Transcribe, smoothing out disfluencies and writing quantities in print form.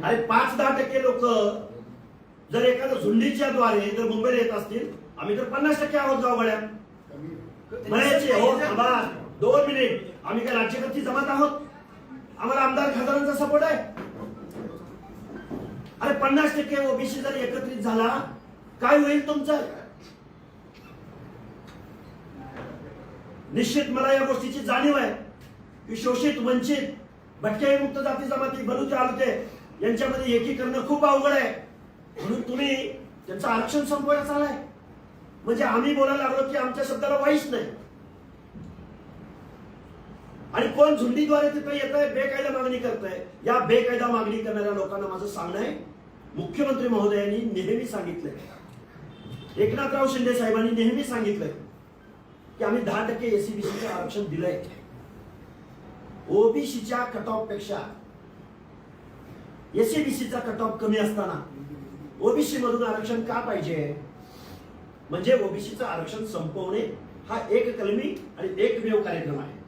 अरे 5-10% लोक जर एखाद्या झुंडीच्या द्वारे जर मुंबईला येत असतील, आम्ही तर 50% आहोत गावगड्या म्हणायचे. हो थांबा 2 मिनिट, आम्ही काय राज्यकर्ती जमात आहोत? आम्हाला आमदार खासदारांचा सपोर्ट आहे. अरे 50% ओबीसी जर एकत्रित झाला काय होईल तुमचं? निश्चित मला या गोष्टीची जाणीव आहे की शोषित, वंचित, भटक्यामुक्त जाती जमाती, बलुते, आलुते यांच्यामध्ये एकीकरण खूप अवघड आहे. म्हणून तुम्ही त्यांचं आरक्षण संपवायला चाललाय. म्हणजे आम्ही बोलायला लागलो की आमच्या शब्दाला वाईच नाही. आणि कोण झुंडीद्वारे तिथे येत आहे, बेकायदा मागणी करत आहे. या बेकायदा मागणी करणाऱ्या लोकांना माझं सांगणं आहे, मुख्यमंत्री महोदयांनी नेहमी सांगितलंय, एकनाथराव शिंदे साहेबांनी नेहमी सांगितलंय की आम्ही 10% एससीबीसीचं आरक्षण दिलंय. ओबीसीच्या कट ऑफ पेक्षा एससीबीसीचा कट ऑफ कमी असताना ओबीसी मधून आरक्षण का पाहिजे? म्हणजे ओबीसीचं आरक्षण संपवणे हा एक कलमी आणि एकमेव कार्यक्रम आहे.